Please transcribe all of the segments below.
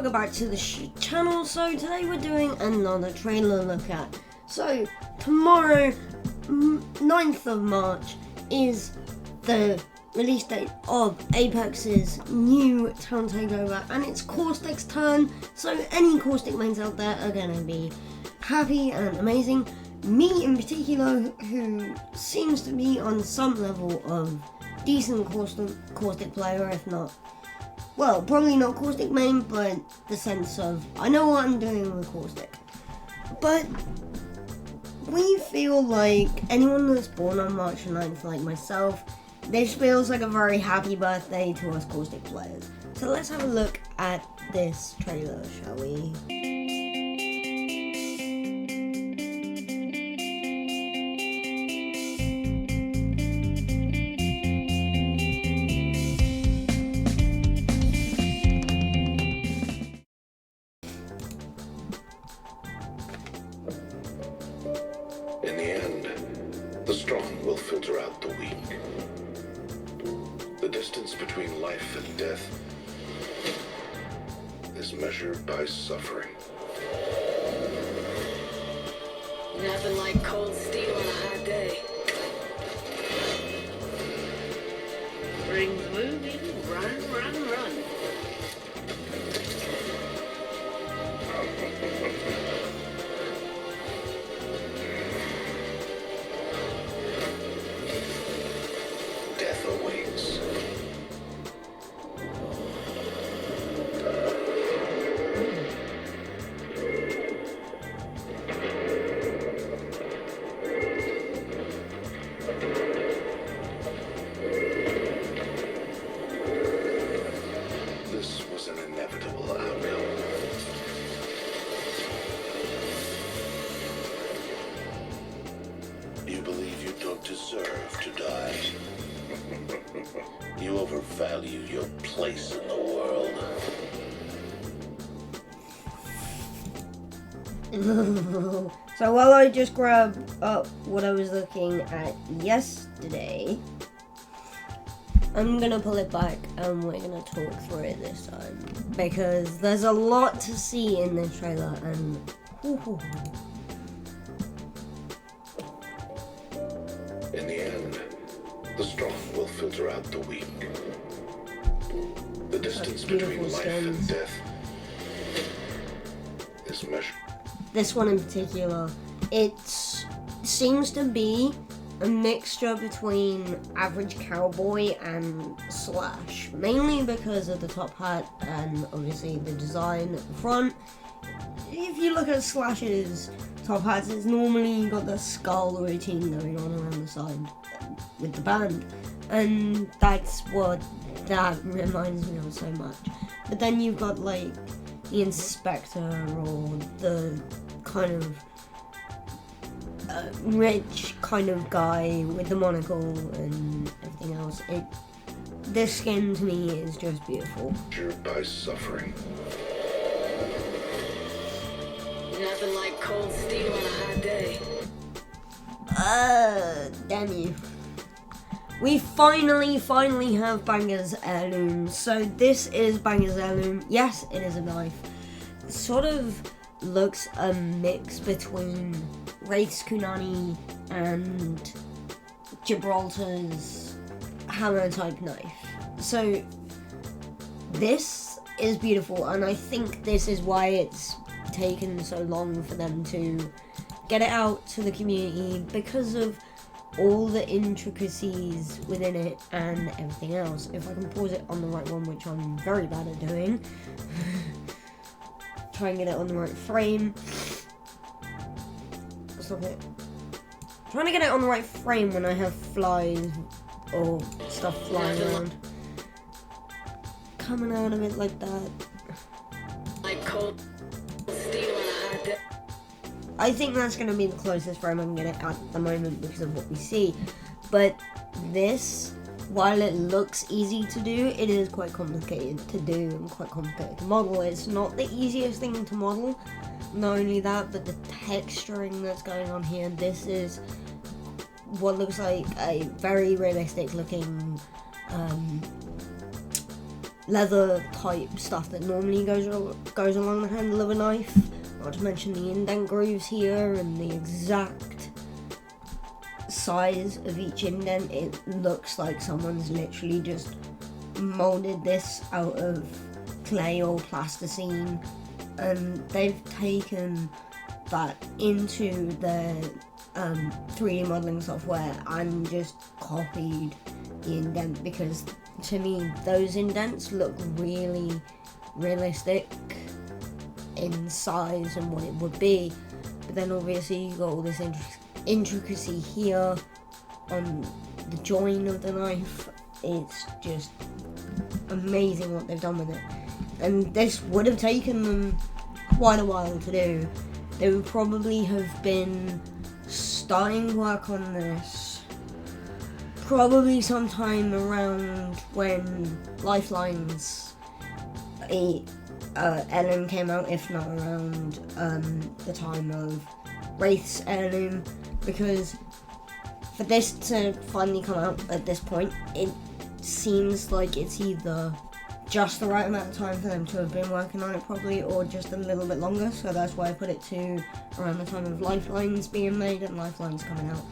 welcome back to the channel. So today we're doing another trailer look at. So tomorrow, 9th of March, is the release date of Apex's new town takeover, and it's Caustic's turn. So any Caustic mains out there are gonna be happy and amazing. Me in particular, who seems to be on some level of decent Caustic player, if not, well, probably not Caustic main, but the sense of, I know what I'm doing with Caustic. But we feel like anyone that's born on March 9th, like myself, this feels like a very happy birthday to us Caustic players. So let's have a look at this trailer, shall we? In the end, the strong will filter out the weak. The distance between life and death is measured by suffering. Nothing like cold steel on a hot day. Rings moving, run, run, run. Death awaits. This was an inevitable outcome. You believe you don't deserve to die. You overvalue your place in the world. So while I just grab up what I was looking at yesterday, I'm gonna pull it back and we're gonna talk through it this time, because there's a lot to see in this trailer, and In the end, the strong will filter out the weak. The distance between beautiful life and skins. death is measured. this one in particular, it seems to be a mixture between average cowboy and Slash, mainly because of the top hat and obviously the design at the front. If you look at Slash's top hats, it's normally got the skull routine going on around the side with the band, and that's what that reminds me of so much. But then you've got like the Inspector or the kind of rich kind of guy with the monocle and everything else. This skin to me is just beautiful. Measured by suffering. Nothing like cold steel on a hot day. Damn you. We finally have Banger's Heirloom. So this is Banger's Heirloom. Yes, it is a knife. It sort of looks a mix between Wraith's Kunani and Gibraltar's hammer type knife. So this is beautiful, and I think this is why it's taken so long for them to get it out to the community, because of all the intricacies within it and everything else. If I can pause it on the right one, which I'm very bad at doing. Try and get it on the right frame. Stop it. Trying to get it on the right frame when I have flies or stuff flying around. Coming out of it like that. Like cold steel on a hot day. I think that's going to be the closest frame I can get it at the moment because of what we see. But this, while it looks easy to do, it is quite complicated to do and quite complicated to model. It's not the easiest thing to model. Not only that, but the texturing that's going on here. This is what looks like a very realistic looking leather type stuff that normally goes along the handle of a knife. Not to mention the indent grooves here and the exact size of each indent. It looks like someone's literally just molded this out of clay or plasticine, and they've taken that into their 3D modeling software and just copied the indent, because to me those indents look really realistic in size and what it would be. But then obviously you got all this intricacy here on the join of the knife. It's just amazing what they've done with it, and this would have taken them quite a while to do. They would probably have been starting work on this probably sometime around when Lifelines Heirloom came out, if not around the time of Wraith's Heirloom, because for this to finally come out at this point, it seems like it's either just the right amount of time for them to have been working on it probably, or just a little bit longer. So that's why I put it to around the time of Lifelines being made and Lifelines coming out.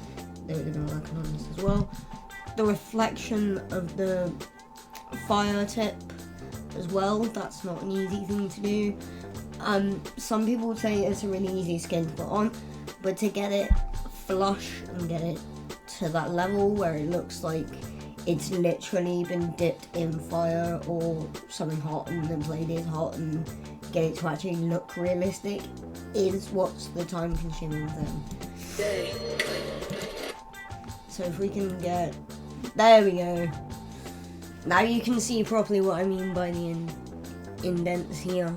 They would have been working on this as well. The reflection of the fire tip as well, that's not an easy thing to do. Some people would say it's a really easy skin to put on, but to get it flush and get it to that level where it looks like it's literally been dipped in fire or something hot and then plated hot, and get it to actually look realistic is what's the time consuming thing. So if we can get, there we go. Now you can see properly what I mean by the indents here.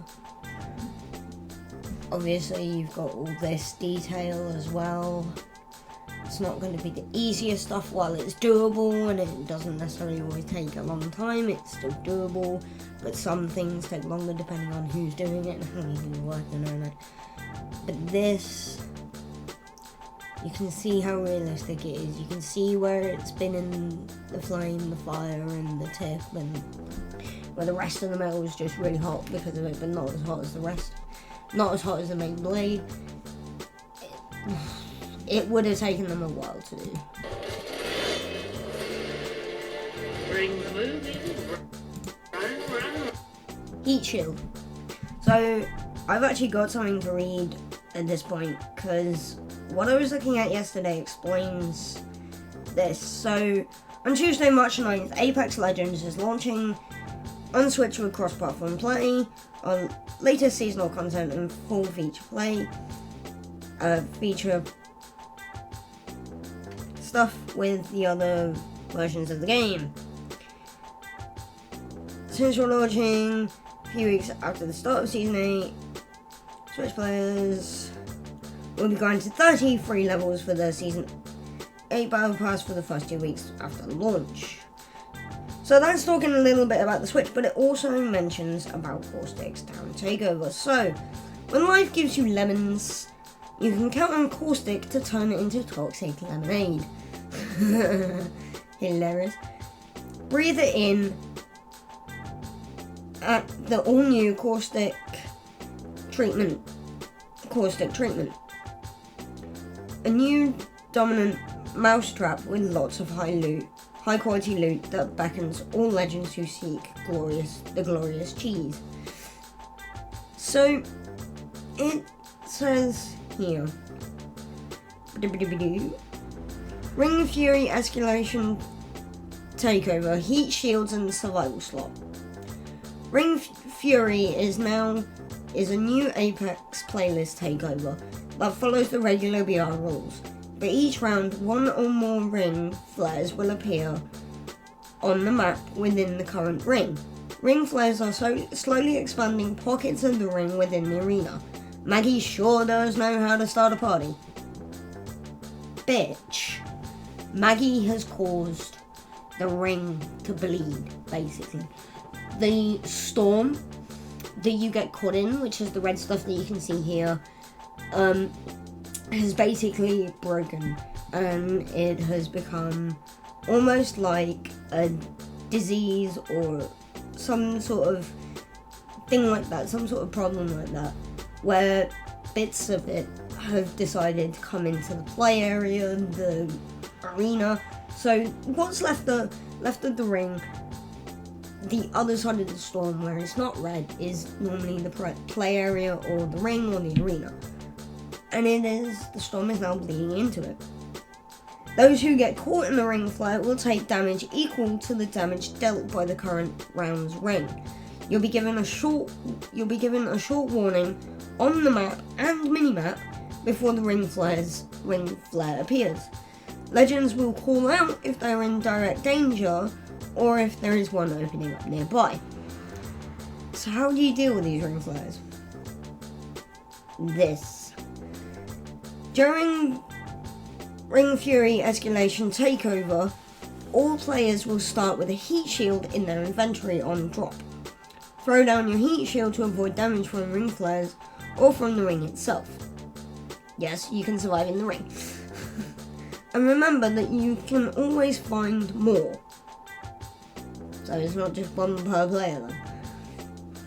Obviously you've got all this detail as well. It's not going to be the easiest stuff while it's doable, and it doesn't necessarily always take a long time. It's still doable, but some things take longer depending on who's doing it and how many people are working on it. But this, you can see how realistic it is. You can see where it's been in the flame, the fire, and the tip, and where the rest of the metal is just really hot because of it, but not as hot as the rest. Not as hot as the main blade. It would have taken them a while to do. Rings moving. Run. Heat shield. So I've actually got something to read at this point, because what I was looking at yesterday explains this. So on Tuesday, March 9th, Apex Legends is launching on Switch with cross-platform play, on latest seasonal content and full feature play, feature stuff with the other versions of the game. Since we're launching a few weeks after the start of Season 8, Switch players will be granted 30 free levels for the Season 8 Battle Pass for the first 2 weeks after launch. So that's talking a little bit about the Switch, but it also mentions about Caustic's Town Takeover. So, when life gives you lemons, you can count on Caustic to turn it into toxic lemonade. Hilarious. Breathe it in at the all-new Caustic treatment. A new dominant mousetrap with lots of high quality loot that beckons all legends who seek the glorious cheese. So it says here, Ring of Fury Escalation Takeover, Heat Shields and Survival Slot. Ring of Fury is a new Apex playlist takeover that follows the regular BR rules, but each round one or more ring flares will appear on the map within the current ring. Ring flares are slowly expanding pockets of the ring within the arena. Maggie sure does know how to start a party. Bitch. Maggie has caused the ring to bleed, basically. The storm that you get caught in, which is the red stuff that you can see here, has basically broken, and it has become almost like a disease or some sort of thing like that, some sort of problem like that, where bits of it have decided to come into the play area, the arena. So what's left of the ring, the other side of the storm where it's not red, is normally the play area or the ring or the arena. And the storm is now bleeding into it. Those who get caught in the ring flare will take damage equal to the damage dealt by the current round's ring. You'll be given a short warning on the map and minimap before the ring flare appears. Legends will call out if they're in direct danger or if there is one opening up nearby. So how do you deal with these ring flares? During Ring Fury Escalation Takeover, all players will start with a heat shield in their inventory on drop. Throw down your heat shield to avoid damage from ring flares or from the ring itself. Yes, you can survive in the ring. And remember that you can always find more. So it's not just one per player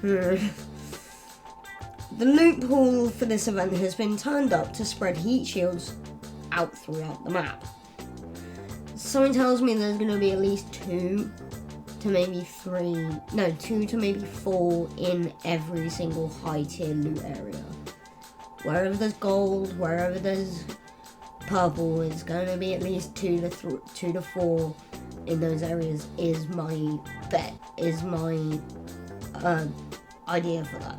then. The loot pool for this event has been turned up to spread heat shields out throughout the map. Something tells me there's going to be at least 2 to maybe 4 in every single high tier loot area. Wherever there's gold, wherever there's purple, it's going to be at least 2 to 4 in those areas is my bet, is my idea for that.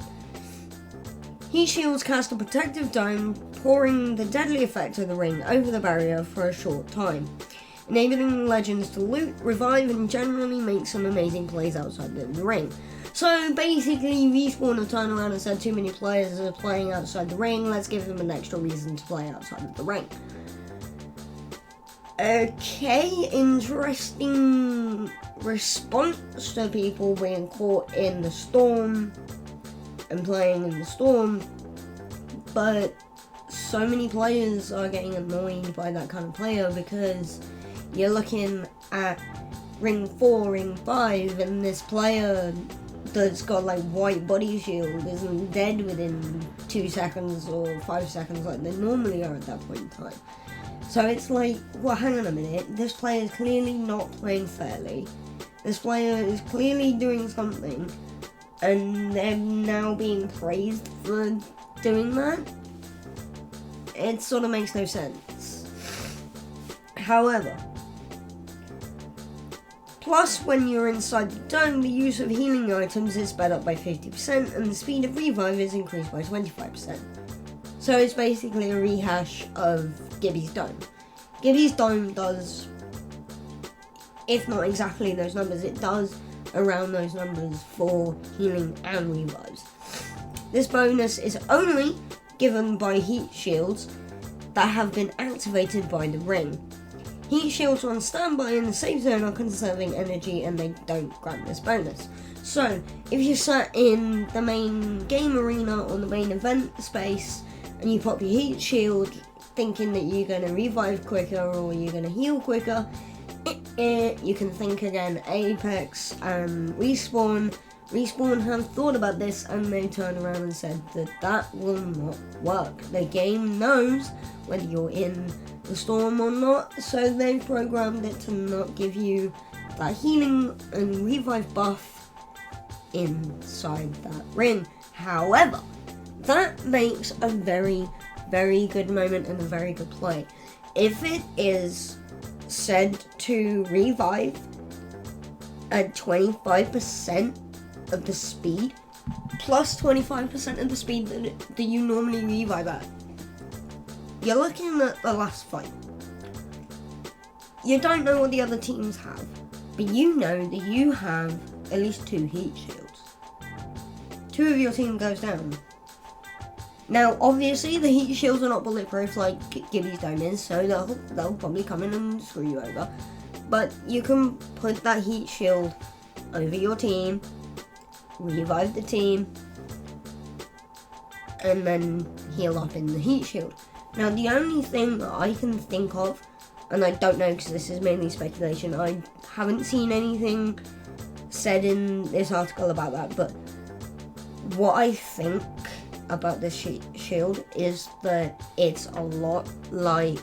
Heat shields cast a protective dome, pouring the deadly effect of the ring over the barrier for a short time, enabling legends to loot, revive, and generally make some amazing plays outside the ring. So basically, Respawn have turned around and said too many players are playing outside the ring, let's give them an extra reason to play outside of the ring. Okay, interesting response to people being caught in the storm and playing in the storm, but so many players are getting annoyed by that kind of player because you're looking at Ring 4, Ring 5, and this player that's got like white body shield isn't dead within 2 seconds or 5 seconds like they normally are at that point in time. So it's like, well, hang on a minute, this player is clearly not playing fairly. This player is clearly doing something, and they're now being praised for doing that. It sort of makes no sense. However, plus when you're inside the dome, the use of healing items is sped up by 50% and the speed of revive is increased by 25%. So it's basically a rehash of Gibby's Dome. Gibby's Dome does, if not exactly those numbers, it does around those numbers for healing and revives. This bonus is only given by heat shields that have been activated by the ring. Heat shields on standby in the safe zone are conserving energy and they don't grant this bonus. So, if you're sat in the main game arena or the main event space and you pop your heat shield thinking that you're going to revive quicker or you're going to heal quicker, you can think again. Apex and Respawn have thought about this and they turned around and said that will not work. The game knows whether you're in the storm or not, so they've programmed it to not give you that healing and revive buff inside that ring. However, that makes a very, very good moment and a very good play. If it is said to revive at 25% of the speed, plus 25% of the speed that you normally revive at, you're looking at the last fight. You don't know what the other teams have, but you know that you have at least 2 heat shields. 2 of your team goes down. Now, obviously, the heat shields are not bulletproof like Gibby's Dome is, so they'll probably come in and screw you over. But you can put that heat shield over your team, revive the team, and then heal up in the heat shield. Now, the only thing that I can think of, and I don't know because this is mainly speculation, I haven't seen anything said in this article about that, but what I think about this shield is that it's a lot like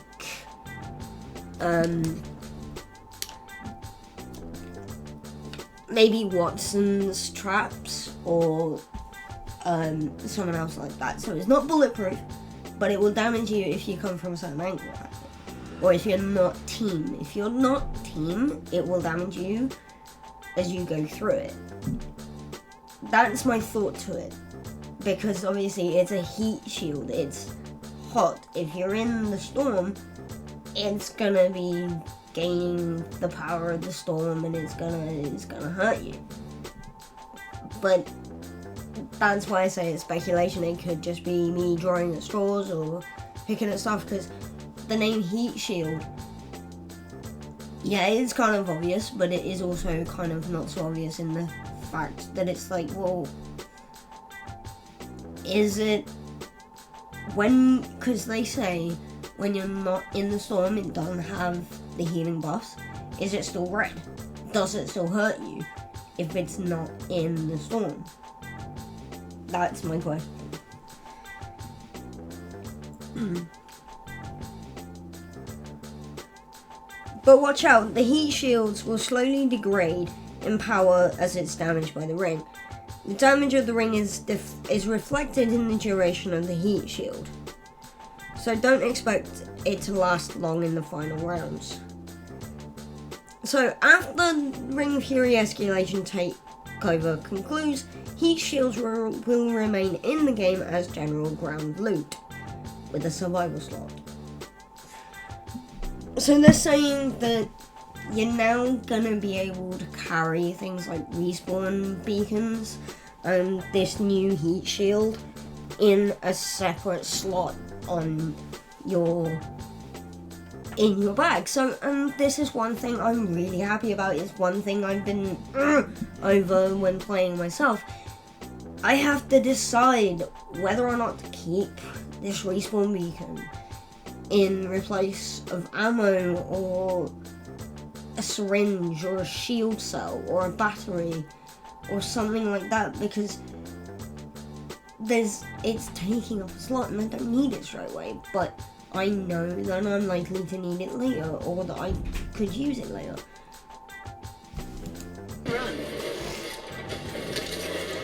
maybe Watson's traps or someone else like that. So it's not bulletproof, but it will damage you if you come from a certain angle at it. Or if you're not team. If you're not team, it will damage you as you go through it. That's my thought to it. Because obviously it's a heat shield. It's hot. If you're in the storm, it's gonna be gaining the power of the storm and it's gonna hurt you. But that's why I say it's speculation. It could just be me drawing at straws or picking at stuff, because the name Heat Shield, yeah, it's kind of obvious, but it is also kind of not so obvious in the fact that it's like, well, is it when, because they say when you're not in the storm it doesn't have the healing buffs, is it still red? Does it still hurt you if it's not in the storm? That's my question. But watch out, the heat shields will slowly degrade in power as it's damaged by the ring. The damage of the ring is reflected in the duration of the heat shield. So don't expect it to last long in the final rounds. So after Ring of Fury Escalation Takeover concludes, heat shields will remain in the game as general ground loot, with a survival slot. So they're saying that you're now gonna be able to carry things like respawn beacons and this new heat shield in a separate slot on in your bag. So this is one thing I'm really happy about. It's one thing I've been over when playing myself. I have to decide whether or not to keep this respawn beacon in replace of ammo or a syringe or a shield cell or a battery or something like that, because it's taking up a slot and I don't need it straight away, but I know that I'm likely to need it later, or that I could use it later. Run.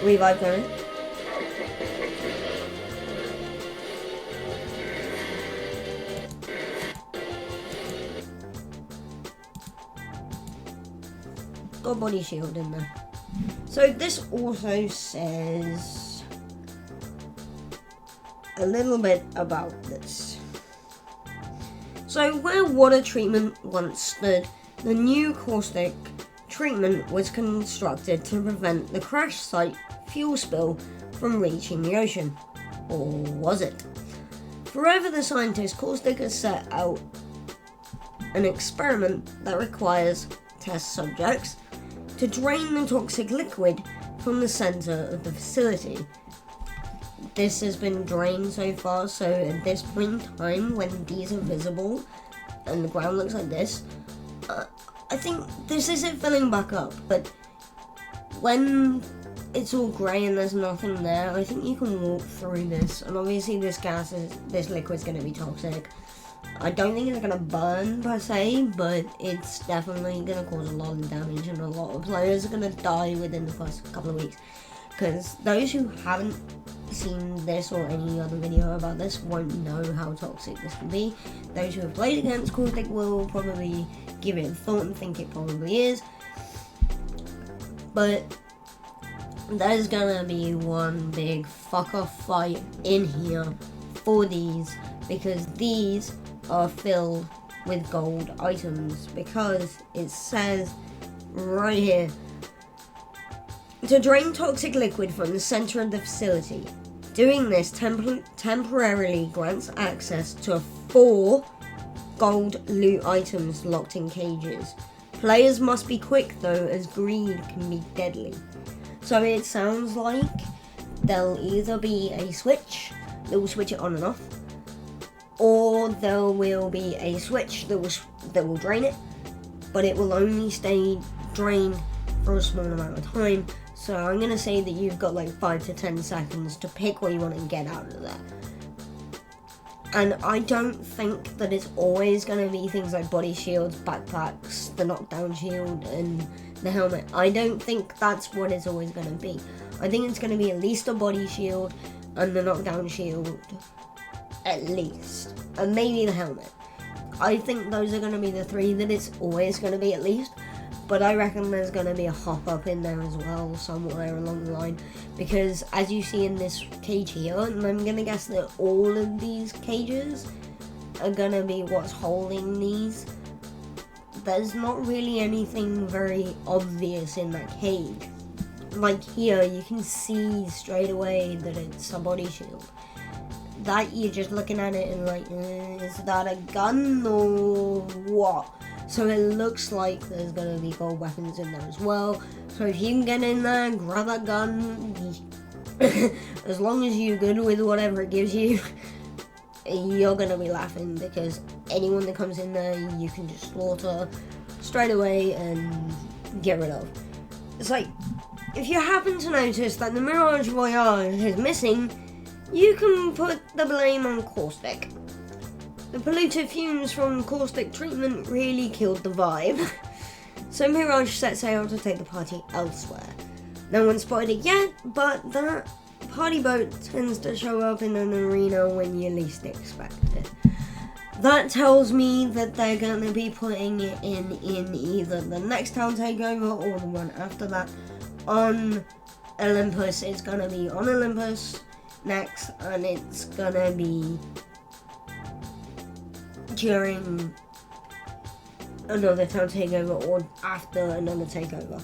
Revive going. Got body shield in there. So this also says a little bit about this. So where water treatment once stood, the new Caustic treatment was constructed to prevent the crash site fuel spill from reaching the ocean. Or was it? Forever the scientist, Caustic has set out an experiment that requires test subjects to drain the toxic liquid from the center of the facility. This has been drained so far, so at this point in time, when these are visible and the ground looks like this, I think this isn't filling back up, but when it's all grey and there's nothing there, I think you can walk through this, and obviously this liquid's going to be toxic. I don't think it's going to burn per se, but it's definitely going to cause a lot of damage, and a lot of players are going to die within the first couple of weeks. Because those who haven't seen this or any other video about this won't know how toxic this can be. Those who have played against Caustic will probably give it a thought and think it probably is. But there's going to be one big fuck off fight in here for these, because these are filled with gold items, because it says right here, to drain toxic liquid from the center of the facility. Doing this temporarily grants access to 4 gold loot items locked in cages. Players must be quick though, as greed can be deadly. So it sounds like there'll either be a switch that will switch it on and off, or there will be a switch that will drain it, but it will only stay drained for a small amount of time. So I'm going to say that you've got like 5 to 10 seconds to pick what you want and get out of there. And I don't think that it's always going to be things like body shields, backpacks, the knockdown shield, and the helmet. I don't think that's what it's always going to be. I think it's going to be at least a body shield and the knockdown shield, at least. And maybe the helmet. I think those are going to be the 3 that it's always going to be at least. But I reckon there's going to be a hop-up in there as well, somewhere along the line. Because as you see in this cage here, and I'm going to guess that all of these cages are going to be what's holding these. There's not really anything very obvious in that cage. Like here, you can see straight away that it's a body shield. That you're just looking at it and like, is that a gun or what? So it looks like there's going to be gold weapons in there as well. So if you can get in there, grab that gun, as long as you're good with whatever it gives you, you're going to be laughing, because anyone that comes in there, you can just slaughter straight away and get rid of. It's like, if you happen to notice that the Mirage Voyage is missing, you can put the blame on Caustic. The polluted fumes from Caustic treatment really killed the vibe. So Mirage set sail to take the party elsewhere. No one spotted it yet, but that party boat tends to show up in an arena when you least expect it. That tells me that they're going to be putting it in either the next town takeover or the one after that on Olympus. It's going to be on Olympus next, and it's going to be during another town takeover or after another takeover.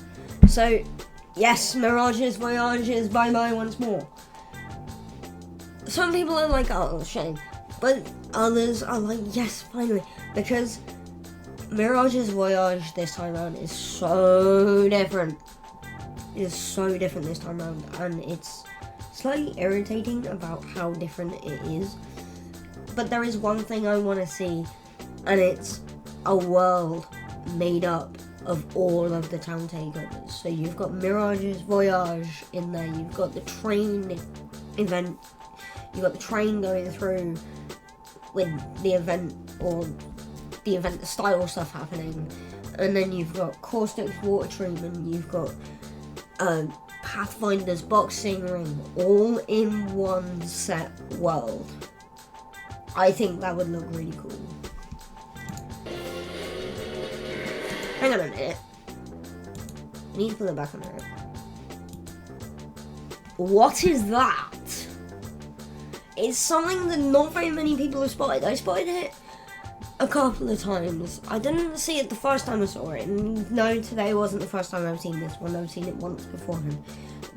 So yes, Mirage's Voyage is bye-bye once more. Some people are like, oh, shame. But others are like, yes, finally. Because Mirage's Voyage this time around is so different. It is so different this time around. And it's slightly irritating about how different it is. But there is one thing I want to see, and it's a world made up of all of the town takeovers. So you've got Mirage's Voyage in there, you've got the train event, you've got the train going through with the event, or the event style stuff happening, and then you've got Caustic's water treatment, you've got Pathfinder's boxing ring, all in one set world. I think that would look really cool. Hang on a minute. I need to pull it back on there. What is that? It's something that not very many people have spotted. I spotted it a couple of times. I didn't see it the first time I saw it. And no, today wasn't the first time I've seen this one. I've seen it once beforehand.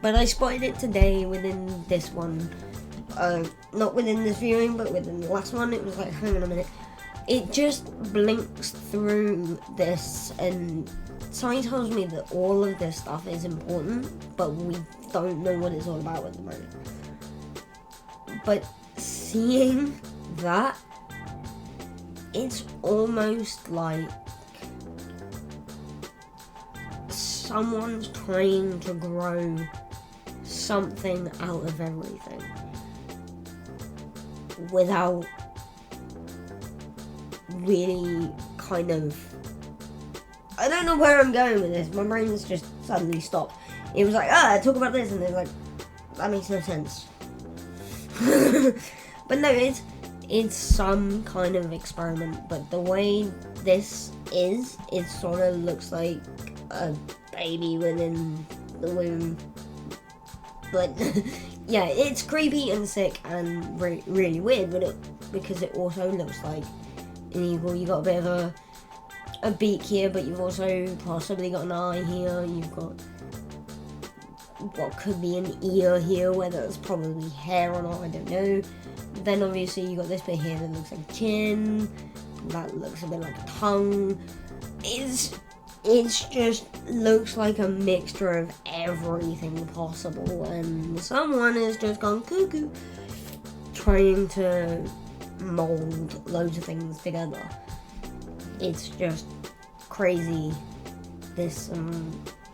But I spotted it today within this one. Not within this viewing, but within the last one. It was like, hang on a minute. It just blinks through this, and something tells me that all of this stuff is important, but we don't know what it's all about at the moment. But seeing that, it's almost like someone's trying to grow something out of everything without really kind of... I don't know where I'm going with this. My brain's just suddenly stopped. It was like, talk about this, and it's like, that makes no sense. But no, it's some kind of experiment, but the way this is, it sort of looks like a baby within the womb. But yeah, it's creepy and sick and really weird, but because it also looks like an eagle. You got a bit of a beak here, but you've also possibly got an eye here. You've got what could be an ear here, whether it's probably hair or not, I don't know. Then obviously you got this bit here that looks like a chin. That looks a bit like a tongue. It's just looks like a mixture of everything possible, and someone has just gone cuckoo trying to mold loads of things together. It's just crazy. This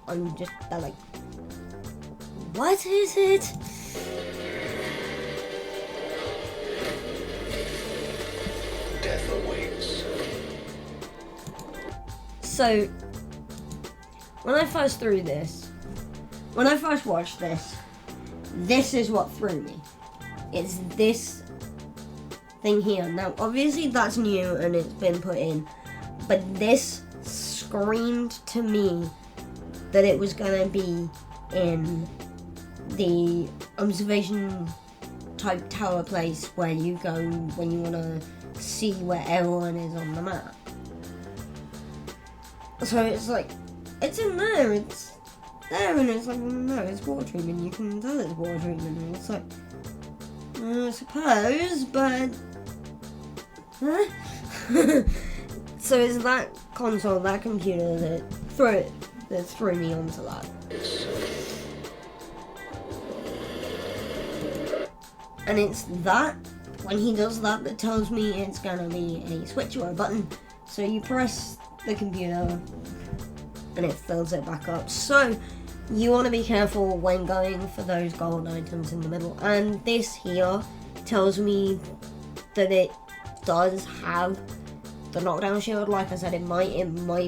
they're like, what is it? Death awaits. So, when I first watched this, this is what threw me. It's this thing here. Now, obviously that's new and it's been put in, but this screamed to me that it was gonna be in the observation type tower place where you go when you wanna see where everyone is on the map. So it's like, it's in there, it's there, and it's like, well, no, it's water treatment, you can tell it's water treatment, and it's like, I suppose, but... Huh? So it's that console, that computer that threw me onto that. And it's that, when he does that, that tells me it's gonna be a switch or a button. So you press the computer and it fills it back up. So you want to be careful when going for those gold items in the middle. And this here tells me that it does have the knockdown shield. Like I said, it might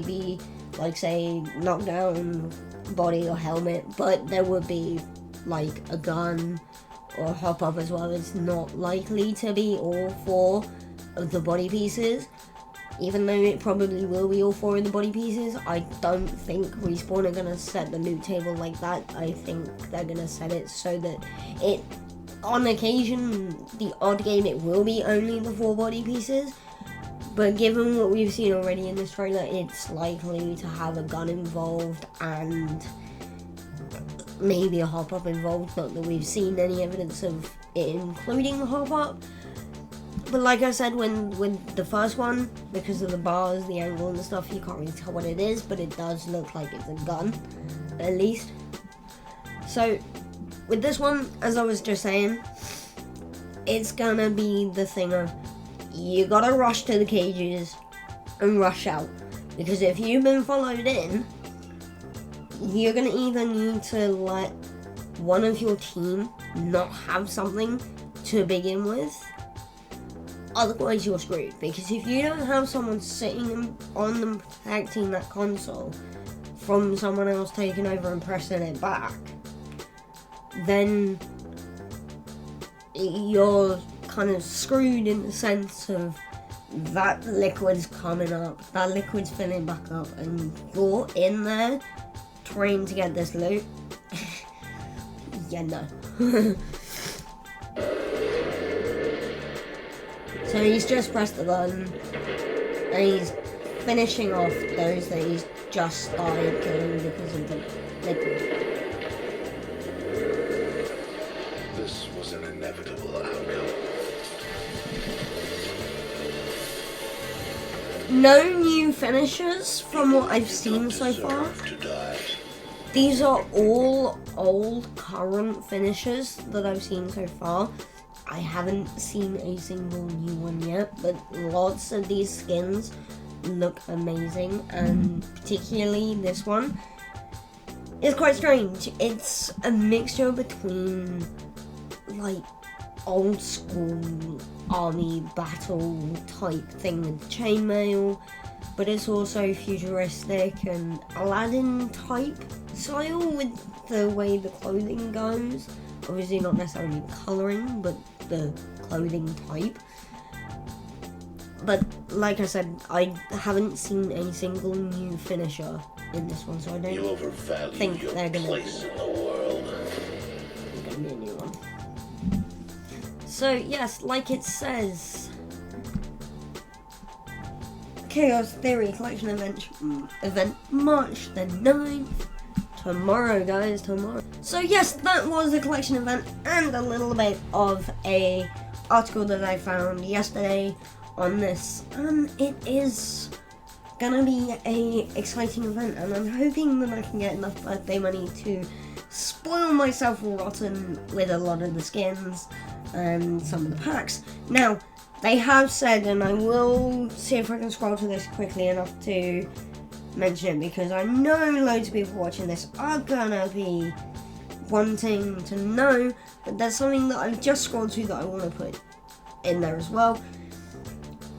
be like, say, knockdown body or helmet, but there would be like a gun or hop up as well. It's not likely to be all four of the body pieces, even though it probably will be all four of the body pieces. I don't think Respawn are gonna set the loot table like that. I think they're gonna set it so that it, on occasion, the odd game, it will be only the four body pieces. But given what we've seen already in this trailer, it's likely to have a gun involved and maybe a hop-up involved. Not that we've seen any evidence of it including the hop-up. But like I said, with the first one, because of the bars, the angle and the stuff, you can't really tell what it is, but it does look like it's a gun, at least. So, with this one, as I was just saying, it's gonna be the thing of, you gotta rush to the cages and rush out. Because if you've been followed in, you're gonna either need to let one of your team not have something to begin with, otherwise you're screwed. Because if you don't have someone sitting on them protecting that console from someone else taking over and pressing it back, then you're kind of screwed in the sense of that liquid's coming up, that liquid's filling back up, and you're in there trying to get this loot. Yeah, no. So he's just pressed the button and he's finishing off those that he's just started killing because of the liquid. This was an inevitable outcome. No new finishers from what I've seen so far. To die. These are all old current finishers that I've seen so far. I haven't seen a single new one yet, but lots of these skins look amazing, and particularly this one is quite strange. It's a mixture between like old school army battle type thing with chainmail, but it's also futuristic and Aladdin type style with the way the clothing goes. Obviously not necessarily colouring, but the clothing type. But like I said, I haven't seen a single new finisher in this one, so I You don't overvalue think your they're gonna place in the world. be a new one. So yes, like it says, Chaos Theory Collection event March the 9th. Tomorrow, guys, tomorrow. So yes, that was the collection event and a little bit of a article that I found yesterday on this. It is gonna be a exciting event, and I'm hoping that I can get enough birthday money to spoil myself rotten with a lot of the skins and some of the packs. Now, they have said, and I will see if I can scroll to this quickly enough to mention it because I know loads of people watching this are gonna be wanting to know, but there's something that I've just scrolled to that I want to put in there as well.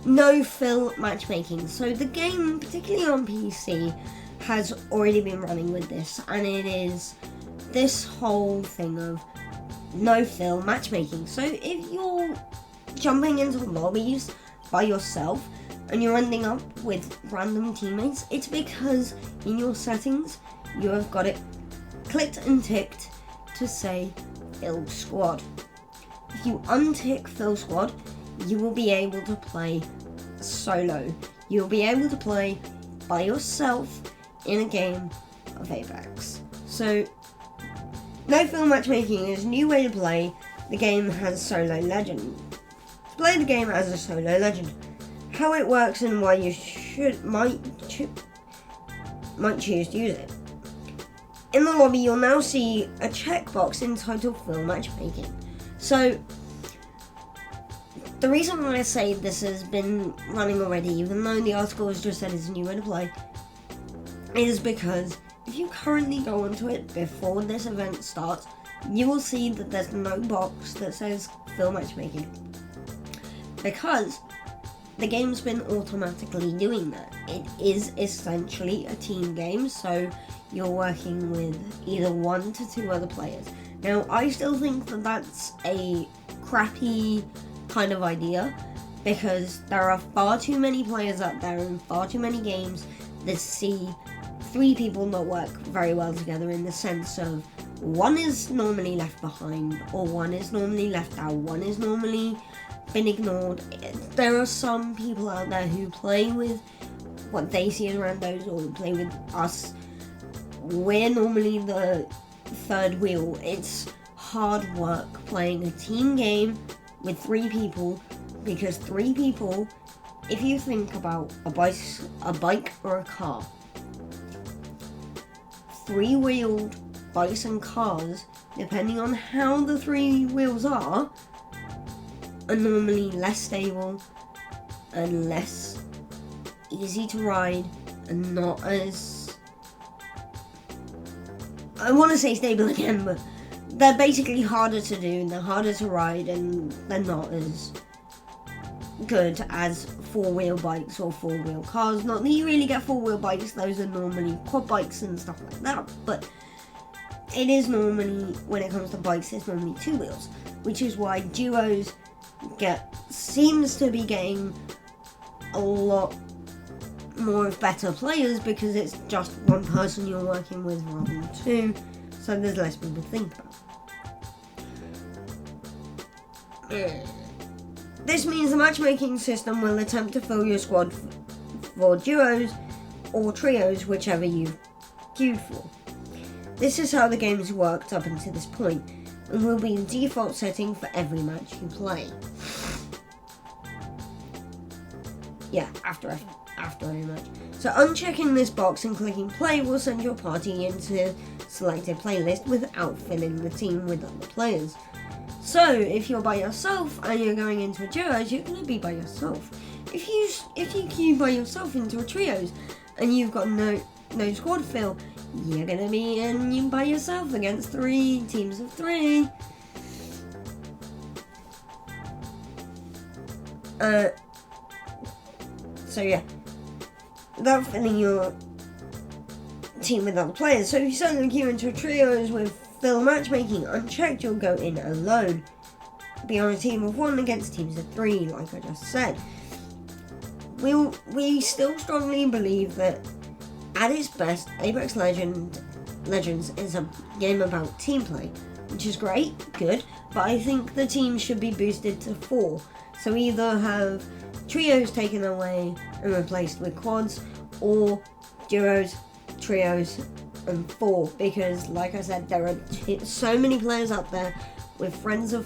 No fill matchmaking. So the game, particularly on PC, has already been running with this, and it is this whole thing of no fill matchmaking. So if you're jumping into lobbies by yourself and you're ending up with random teammates, it's because in your settings you have got it clicked and ticked to say fill squad. If you untick fill squad, you will be able to play solo. You'll be able to play by yourself in a game of Apex. So no fill matchmaking is a new way to play the game as solo legend. Play the game as a solo legend. How it works and why you might choose to use it. In the lobby, you'll now see a checkbox entitled Fill Matchmaking. So, the reason why I say this has been running already, even though the article has just said it's a new way to play, is because if you currently go onto it before this event starts, you will see that there's no box that says Fill Matchmaking. Because the game's been automatically doing that. It is essentially a team game, so you're working with either 1 to 2 other players. Now, I still think that that's a crappy kind of idea, because there are far too many players out there and far too many games that see 3 people not work very well together, in the sense of one is normally left behind, or one is normally left out, one is normally been ignored. There are some people out there who play with what they see as randos, or play with us. We're normally the third wheel. It's hard work playing a team game with 3 people, because 3 people, if you think about a bike or a car, 3-wheeled bikes and cars, depending on how the 3 wheels are normally less stable and less easy to ride, and not as, I want to say stable again, but they're basically harder to do, and they're harder to ride, and they're not as good as 4-wheel bikes or 4-wheel cars. Not that you really get 4-wheel bikes, those are normally quad bikes and stuff like that, but it is normally, when it comes to bikes, it's normally 2 wheels, which is why duos seems to be getting a lot more better players, because it's just 1 person you're working with rather than 2, so there's less people to think about. This means the matchmaking system will attempt to fill your squad for duos or trios, whichever you've queued for. This is how the game's worked up until this point, and will be the default setting for every match you play. Yeah, after every match. So unchecking this box and clicking play will send your party into selected playlist without filling the team with other players. So if you're by yourself and you're going into a duos, you're going to be by yourself. If you queue by yourself into a trios and you've got no squad fill, you're going to be in by yourself against 3 teams of 3. So yeah, without filling your team with other players. So if you suddenly queue into a trios with fill matchmaking unchecked, you'll go in alone. Be on a team of 1 against teams of 3, like I just said. We still strongly believe that at its best, Apex Legends is a game about team play, which is great, good, but I think the team should be boosted to 4. So either have trios taken away and replaced with quads, or duos, trios, and 4, because like I said, there are so many players out there with friends of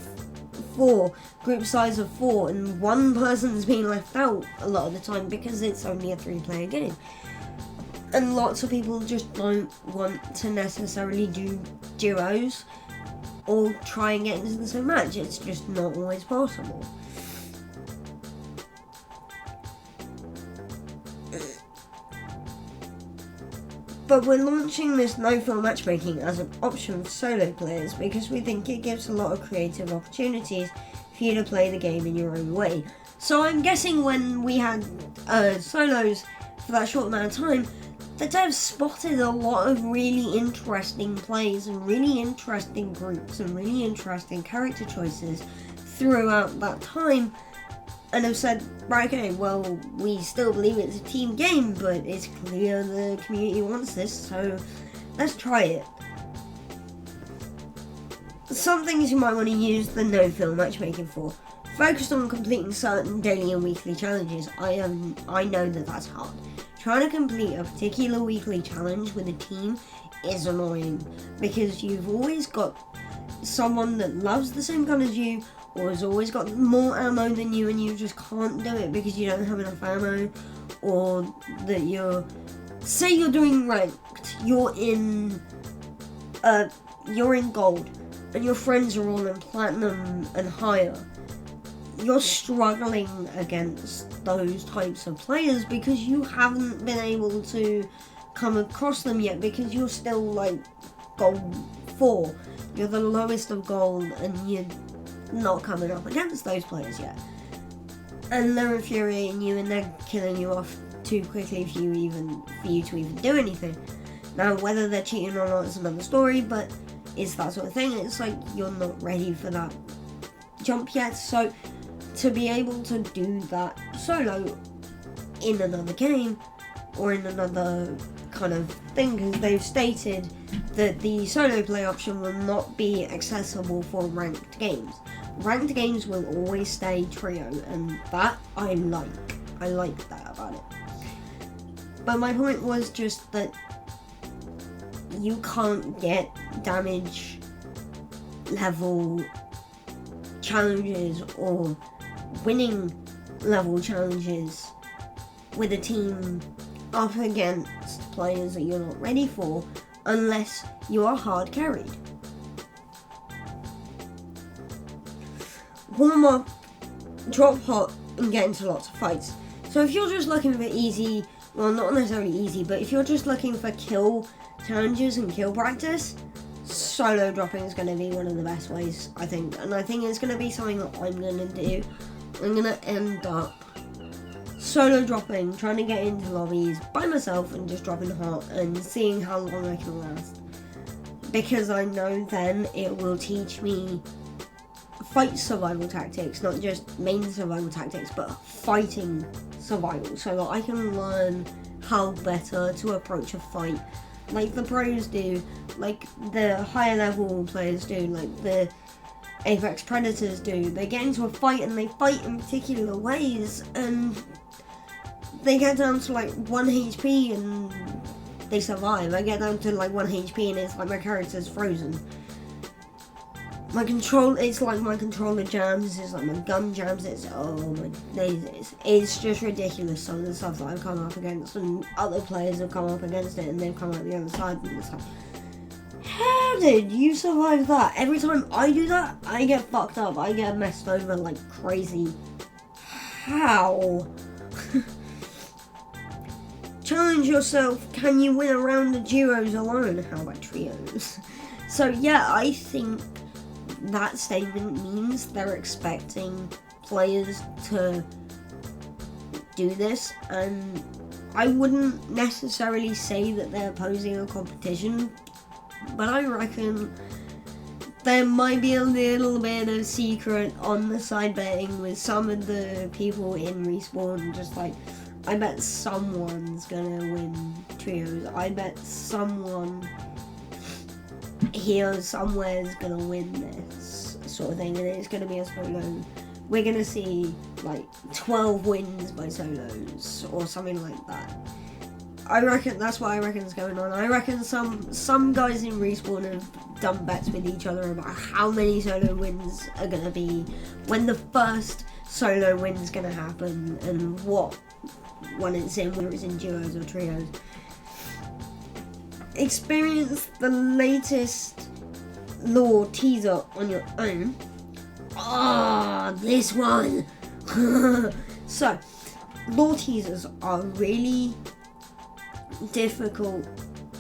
4, group size of 4, and 1 person's being left out a lot of the time because it's only a 3-player game. And lots of people just don't want to necessarily do duos or try and get into the same match. It's just not always possible. But we're launching this no-fill matchmaking as an option for solo players because we think it gives a lot of creative opportunities for you to play the game in your own way. So I'm guessing when we had solos for that short amount of time, the devs spotted a lot of really interesting plays and really interesting groups and really interesting character choices throughout that time, and have said, right, okay, well, we still believe it's a team game, but it's clear the community wants this, so let's try it. Some things you might want to use the no-fill matchmaking for. Focus on completing certain daily and weekly challenges. I know that that's hard. Trying to complete a particular weekly challenge with a team is annoying because you've always got someone that loves the same gun as you or has always got more ammo than you and you just can't do it because you don't have enough ammo, or that say you're doing ranked, you're in gold and your friends are all in platinum and higher. You're struggling against those types of players because you haven't been able to come across them yet because you're still like gold 4. You're the lowest of gold and you're not coming up against those players yet. And they're infuriating you and they're killing you off too quickly for you to even do anything. Now, whether they're cheating or not is another story, but it's that sort of thing. It's like you're not ready for that jump yet, so to be able to do that solo in another game or in another kind of thing, because they've stated that the solo play option will not be accessible for ranked games. Ranked games will always stay trio, and that I like that about it. But my point was just that you can't get damage level challenges or winning level challenges with a team up against players that you're not ready for unless you are hard carried. Warm up, drop hot, and get into lots of fights. So if you're just looking for easy, well, not necessarily easy, but if you're just looking for kill challenges and kill practice, solo dropping is going to be one of the best ways, I think. And I think it's going to be something that I'm going to do. I'm going to end up solo dropping, trying to get into lobbies by myself and just dropping hot and seeing how long I can last. Because I know then it will teach me fight survival tactics, not just main survival tactics, but fighting survival, so that I can learn how better to approach a fight, like the pros do, like the higher level players do, like the Apex Predators do. They get into a fight and they fight in particular ways, and they get down to like 1 HP and they survive. I get down to like 1 HP and it's like my character's frozen. It's like my controller jams, it's like my gun jams, it's just ridiculous some of the stuff that I've come up against, and other players have come up against it and they've come out the other side, and it's like, how did you survive that? Every time I do that, I get fucked up, I get messed over like crazy. How? Challenge yourself, can you win a round of duos alone? How about trios? So yeah, I think that statement means they're expecting players to do this, and I wouldn't necessarily say that they're posing a competition, but I reckon there might be a little bit of secret on the side betting with some of the people in Respawn, just like, I bet someone's gonna win trios, I bet someone here somewhere is gonna win this sort of thing, and it's gonna be a solo. We're gonna see like 12 wins by solos or something like that. I reckon that's what I reckon is going on. I reckon some guys in Respawn have done bets with each other about how many solo wins are gonna be, when the first solo win is gonna happen, and what one it's in, whether it's in duos or trios. Experience the latest lore teaser on your own. This one. So, lore teasers are really difficult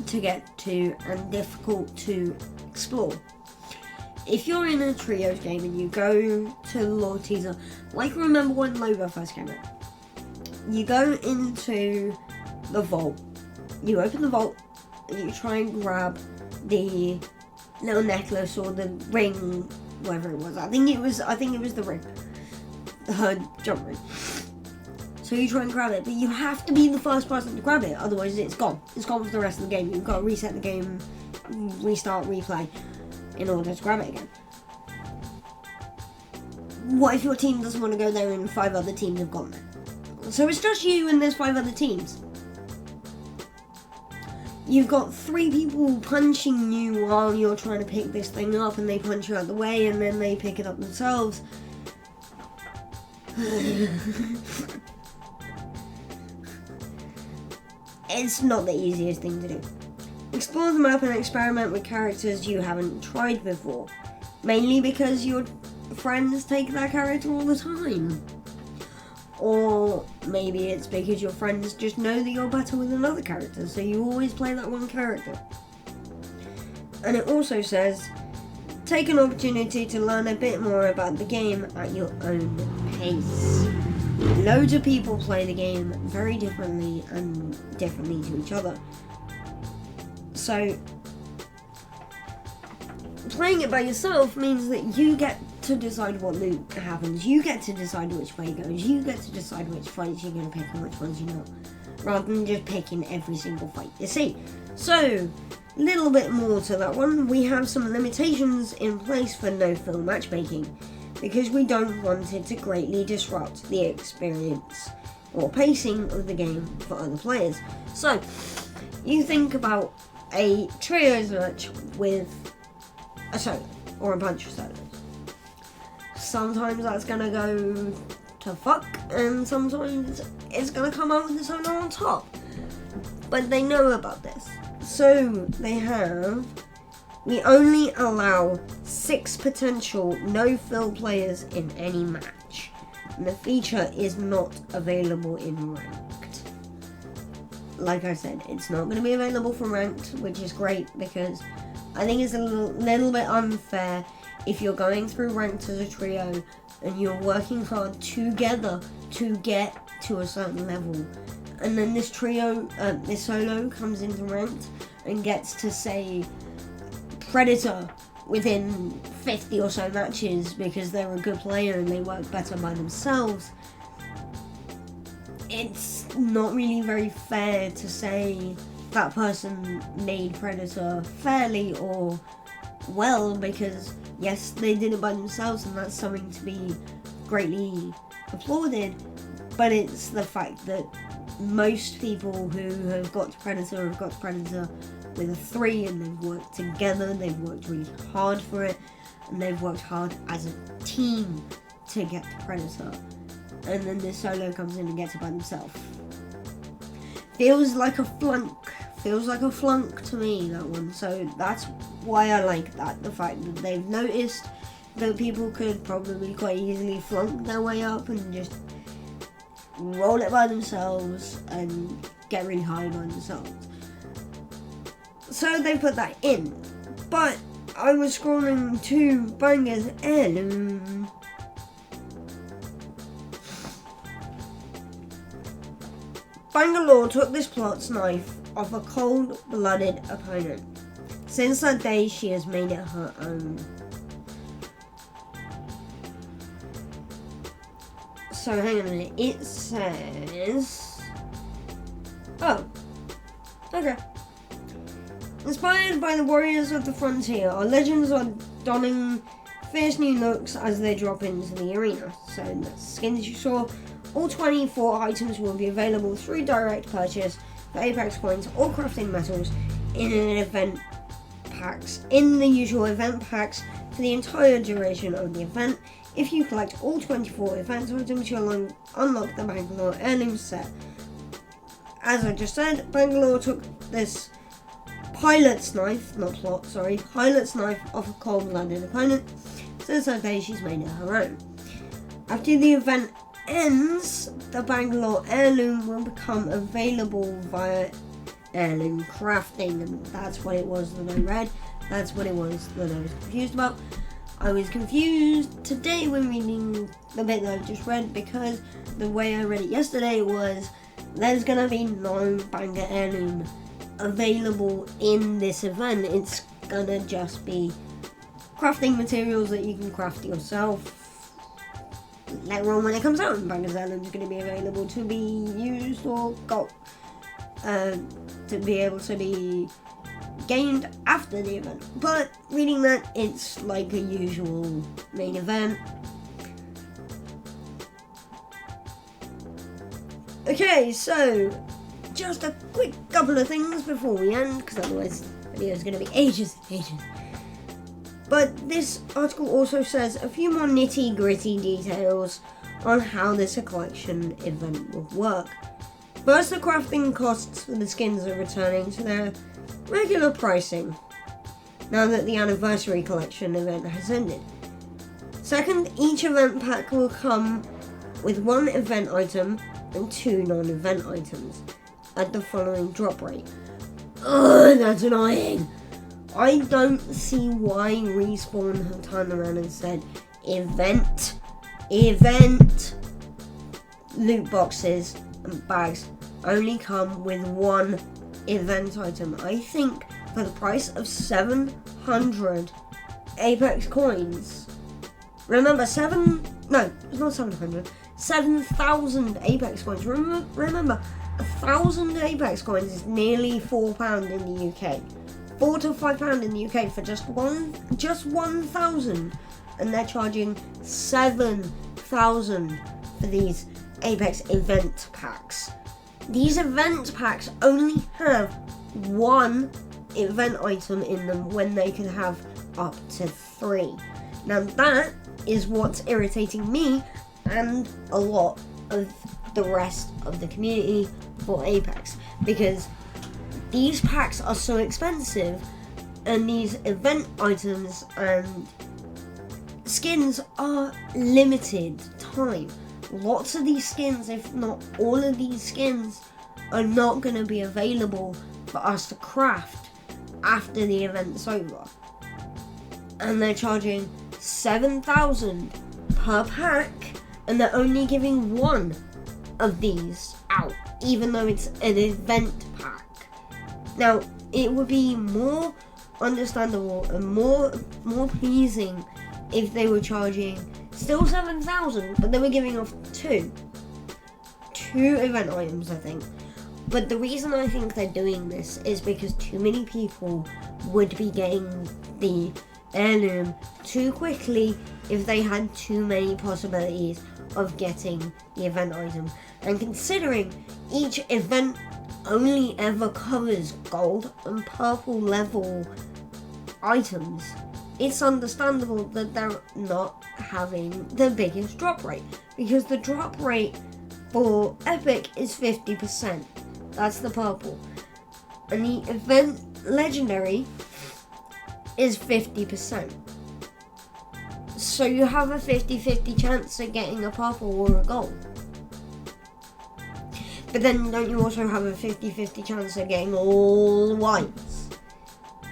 to get to and difficult to explore. If you're in a trios game and you go to Lord Teaser, like remember when Lobo first came out, you go into the vault, you open the vault, and you try and grab the little necklace or the ring, whatever it was. I think it was the ring, her jump ring. So you try and grab it, but you have to be the first person to grab it, otherwise it's gone. It's gone for the rest of the game. You've got to reset the game, restart, replay, in order to grab it again. What if your team doesn't want to go there and 5 other teams have gone there? So it's just you and there's 5 other teams. You've got 3 people punching you while you're trying to pick this thing up, and they punch you out the way and then they pick it up themselves. It's not the easiest thing to do. Explore the map and experiment with characters you haven't tried before. Mainly because your friends take that character all the time. Or maybe it's because your friends just know that you're better with another character, so you always play that one character. And it also says, take an opportunity to learn a bit more about the game at your own pace. Loads of people play the game very differently and differently to each other. So, playing it by yourself means that you get to decide what loot happens, you get to decide which way it goes, you get to decide which fights you're going to pick and which ones you're not, rather than just picking every single fight you see. So, a little bit more to that one, we have some limitations in place for no-fill matchmaking, because we don't want it to greatly disrupt the experience or pacing of the game for other players. So, you think about a trios match with a solo, or a bunch of solos. Sometimes that's gonna go to fuck, and sometimes it's gonna come out with the solo on top. But they know about this. So we only allow 6 potential no-fill players in any match. And the feature is not available in ranked. Like I said, it's not going to be available for ranked, which is great because I think it's a little bit unfair if you're going through ranked as a trio and you're working hard together to get to a certain level. And then this solo comes into ranked and gets to, say, Predator within 50 or so matches because they're a good player and they work better by themselves. It's not really very fair to say that person made Predator fairly or well, because yes, they did it by themselves and that's something to be greatly applauded, but it's the fact that most people who have got to Predator have got to Predator with a 3 and they've worked together, they've worked really hard for it, and they've worked hard as a team to get to Predator. And then this solo comes in and gets it by themselves. Feels like a flunk to me, that one. So that's why I like that. The fact that they've noticed that people could probably quite easily flunk their way up and just roll it by themselves and get really high by themselves. So they put that in. But I was scrolling to Banger's Heirloom. Bangalore took this plot's knife off a cold-blooded opponent. Since that day, she has made it her own. So hang on a minute, it says... Oh, okay. Inspired by the warriors of the frontier, our legends are donning fierce new looks as they drop into the arena. So in the skins you saw, all 24 items will be available through direct purchase for Apex points or crafting metals in the usual event packs for the entire duration of the event. If you collect all 24 event items, you'll unlock the Bangalore Heirloom set. As I just said, Bangalore took this pilot's knife off a cold-blooded opponent. Since that day, she's made it her own. After the event ends, the Bangalore Heirloom will become available via heirloom crafting, and that's what it was that I read. That's what it was that I was confused about. I was confused today when reading the bit that I just read, because the way I read it yesterday was there's gonna be no banger heirloom available in this event. It's gonna just be crafting materials that you can craft yourself. Later on when it comes out, and Banger's Heirloom is going to be available to be used or to be able to be gained after the event. But reading that, it's like a usual main event. Okay, so just a quick couple of things before we end, because otherwise the video is going to be ages. But this article also says a few more nitty-gritty details on how this collection event will work. First, the crafting costs for the skins are returning to their regular pricing now that the anniversary collection event has ended. Second, each event pack will come with one event item and 2 non-event items at the following drop rate. Ugh, that's annoying! I don't see why Respawn have turned around and said event loot boxes and bags only come with one event item. I think for the price of 700 Apex coins, remember it's not 700, 7,000 Apex coins. Remember 1,000 Apex coins is nearly £4 in the UK. £4 to £5 in the UK for just 1,000, and they're charging 7,000 for these Apex event packs. These event packs only have one event item in them when they can have up to 3. Now that is what's irritating me and a lot of the rest of the community for Apex, because these packs are so expensive, and these event items and skins are limited time. Lots of these skins, if not all of these skins, are not going to be available for us to craft after the event's over. And they're charging 7,000 per pack, and they're only giving one of these out, even though it's an event pack. Now, it would be more understandable and more pleasing if they were charging still 7,000, but they were giving off two event items, I think. But the reason I think they're doing this is because too many people would be getting the heirloom too quickly if they had too many possibilities of getting the event item. And considering each event only ever covers gold and purple level items, it's understandable that they're not having the biggest drop rate, because the drop rate for Epic is 50%. That's the purple. And the event legendary is 50%. So you have a 50-50 chance of getting a purple or a gold. But then don't you also have a 50-50 chance of getting all whites?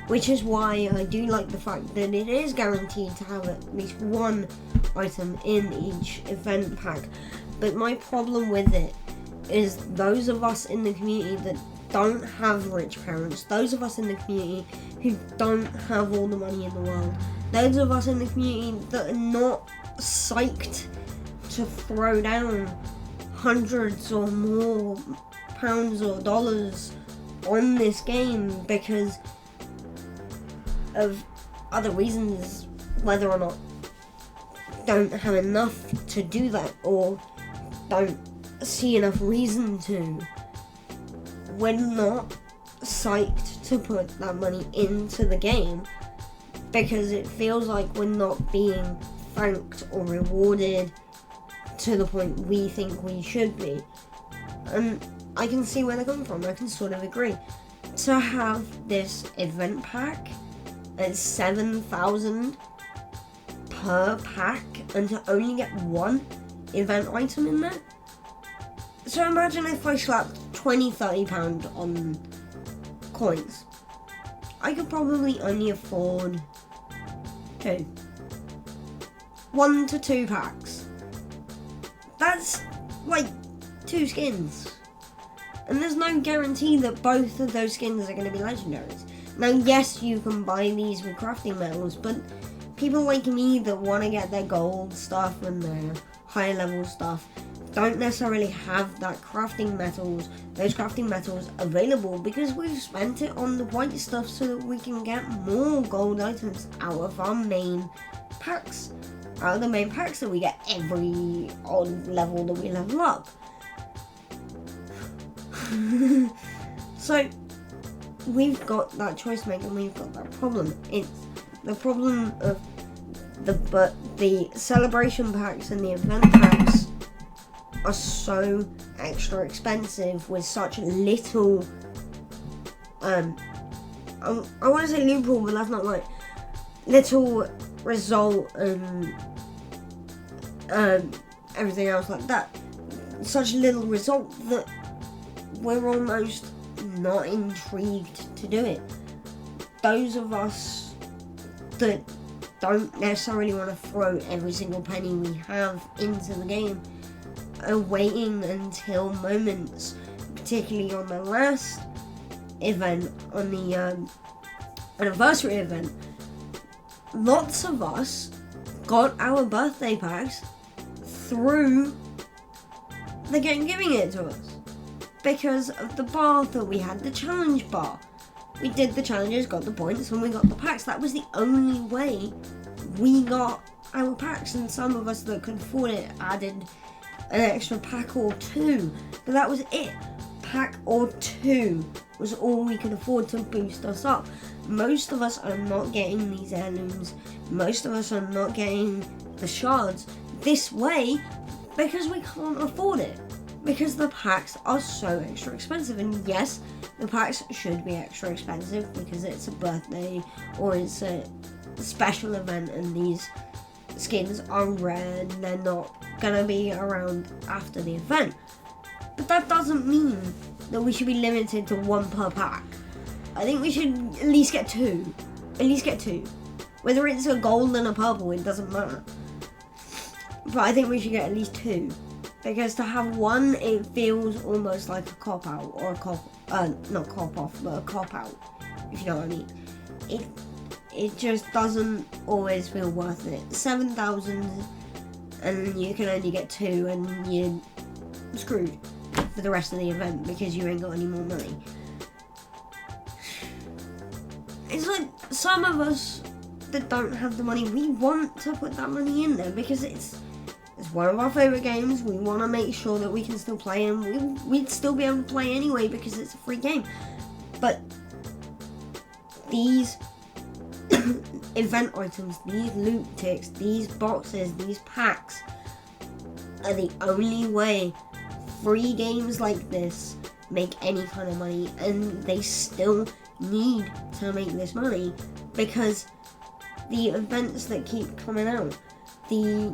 Which is why I do like the fact that it is guaranteed to have at least one item in each event pack. But my problem with it is those of us in the community that don't have rich parents, those of us in the community who don't have all the money in the world, those of us in the community that are not psyched to throw down hundreds or more pounds or dollars on this game because of other reasons, whether or not don't have enough to do that or don't see enough reason to. We're not psyched to put that money into the game because it feels like we're not being thanked or rewarded to the point we think we should be. And I can see where they're coming from. I can sort of agree. To have this event pack at 7,000 per pack and to only get one event item in there. So imagine if I slapped £20-30 on coins, I could probably only afford 1 to 2 packs. That's like 2 skins. And there's no guarantee that both of those skins are going to be legendaries. Now, yes, you can buy these with crafting medals, but people like me that want to get their gold stuff and their higher level stuff don't necessarily have those crafting metals available, because we've spent it on the white stuff so that we can get more gold items out of our main packs. Out of the main packs that we get every odd level that we level up. So we've got that choice to make, and we've got that problem. It's the problem of the celebration packs and the event packs are so extra expensive with such little I want to say loophole, but that's not right. Little result and everything else like that. Such little result that we're almost not intrigued to do it. Those of us that don't necessarily want to throw every single penny we have into the game are waiting until moments, particularly on the last event, on the anniversary event. Lots of us got our birthday packs through the game giving it to us because of the bar that we had, the challenge bar. We did the challenges, got the points, and we got the packs. That was the only way we got our packs, and some of us that could afford it added an extra pack or 2, but that was it. Pack or 2 was all we could afford to boost us up. Most of us are not getting these heirlooms. Most of us are not getting the shards this way because we can't afford it. Because the packs are so extra expensive. And yes, the packs should be extra expensive because it's a birthday or it's a special event and these skins are rare and they're not gonna be around after the event. But that doesn't mean that we should be limited to 1 per pack. I think we should at least get 2. At least get 2. Whether it's a gold and a purple, it doesn't matter. But I think we should get at least 2. Because to have 1, it feels almost like a cop-out. Or not cop-off, but a cop-out. If you know what I mean. It just doesn't always feel worth it. 7,000 and you can only get 2 and you're screwed for the rest of the event because you ain't got any more money. It's like some of us that don't have the money, we want to put that money in there because it's one of our favourite games. We want to make sure that we can still play, and we'd still be able to play anyway because it's a free game. But these event items, these loot ticks, these boxes, these packs are the only way free games like this make any kind of money, and they still need to make this money because the events that keep coming out, the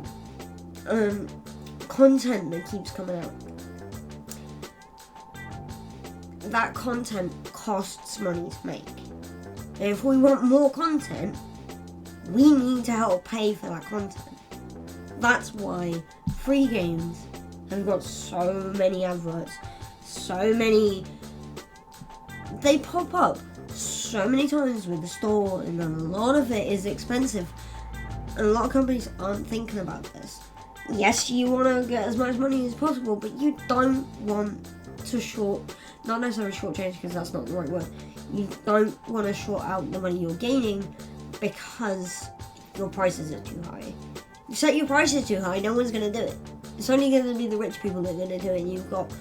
content that keeps coming out, that content costs money to make. And if we want more content, we need to help pay for that content. That's why free games have got so many adverts, so many, they pop up so many times with the store, and a lot of it is expensive. And a lot of companies aren't thinking about this. Yes, you want to get as much money as possible, but you don't want to not necessarily shortchange because that's not the right word. You don't want to short out the money you're gaining because your prices are too high. You set your prices too high, no one's going to do it. It's only going to be the rich people that are going to do it, and you've got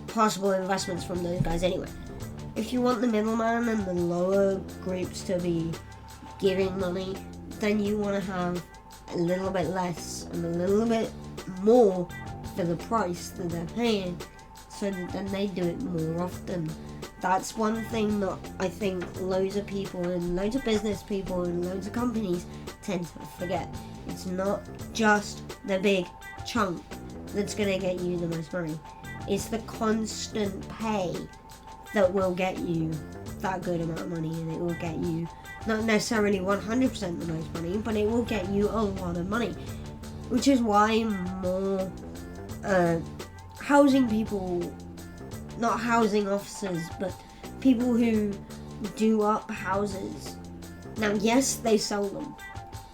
possible investments from those guys anyway. If you want the middleman and the lower groups to be giving money, then you want to have a little bit less and a little bit more for the price that they're paying, so that then they do it more often. That's one thing that I think loads of people and loads of business people and loads of companies tend to forget. It's not just the big chunk that's going to get you the most money. It's the constant pay that will get you that good amount of money, and it will get you not necessarily 100% the most money, but it will get you a lot of money, which is why more housing people, not housing officers, but people who do up houses. Now, yes, they sell them,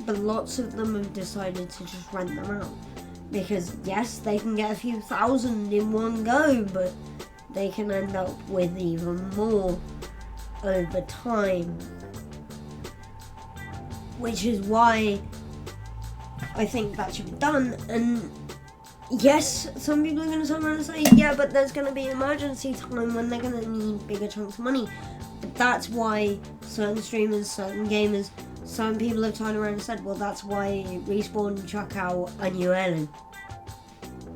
but lots of them have decided to just rent them out. Because, yes, they can get a few thousand in one go, but they can end up with even more over time. Which is why I think that should be done. And yes, some people are going to turn around and say, yeah, but there's going to be emergency time when they're going to need bigger chunks of money. But that's why certain streamers, certain gamers, some people have turned around and said, well, that's why Respawn chuck out a new heirloom.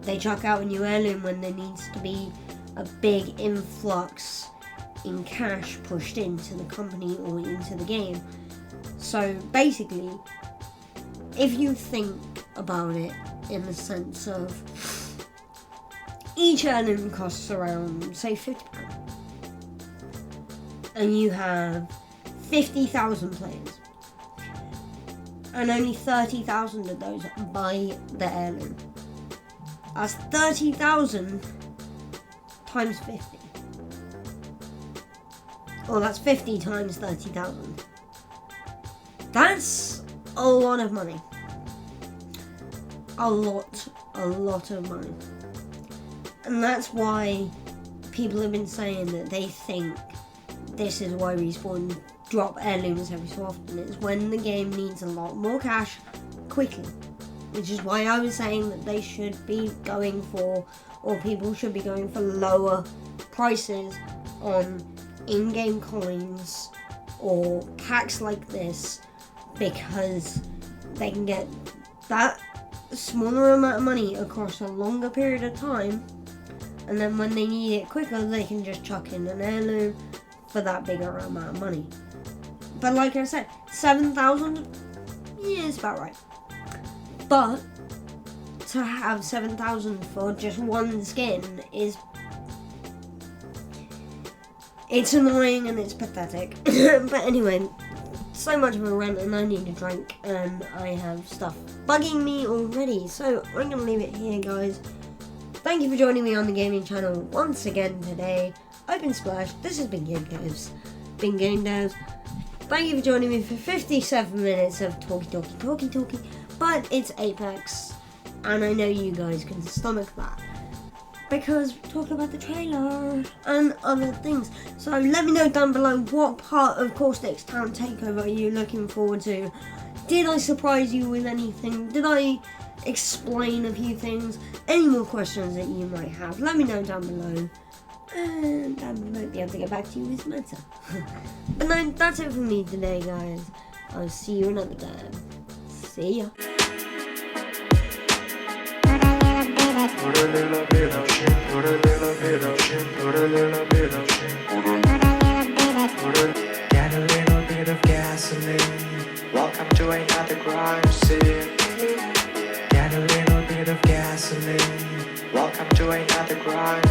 They chuck out a new heirloom when there needs to be a big influx in cash pushed into the company or into the game. So basically, if you think about it in the sense of each heirloom costs around, say, £50, and you have 50,000 players, and only 30,000 of those buy the heirloom. That's 30,000 times 50. Or that's 50 times 30,000. That's a lot of money. A lot of money. And that's why people have been saying that they think this is why Respawn drop heirlooms every so often. It's when the game needs a lot more cash quickly. Which is why I was saying that they should be going for, or people should be going for, lower prices on in-game coins or packs like this, because they can get that smaller amount of money across a longer period of time, and then when they need it quicker, they can just chuck in an heirloom for that bigger amount of money. But like I said, 7,000, yeah, it's about right. But to have 7,000 for just one skin it's annoying and it's pathetic. But anyway, so much of a rant, and I need a drink, and I have stuff bugging me already, so I'm gonna leave it here, guys. Thank you for joining me on the gaming channel once again today. I've been Splash, this has been Game Devs. Thank you for joining me for 57 minutes of talky, but it's Apex, and I know you guys can stomach that, because we talk about the trailer and other things. So let me know down below, what part of Caustic's Town Takeover are you looking forward to? Did I surprise you with anything? Did I explain a few things? Any more questions that you might have, let me know down below, and I might be able to get back to you with some answer. But no, that's it for me today, guys. I'll see you another time. See ya. Put a little bit of shit, put a little bit of shit, put a little bit of shit, get a little bit of gasoline. Welcome to another crime scene. Get a little bit of gasoline. Welcome to another crime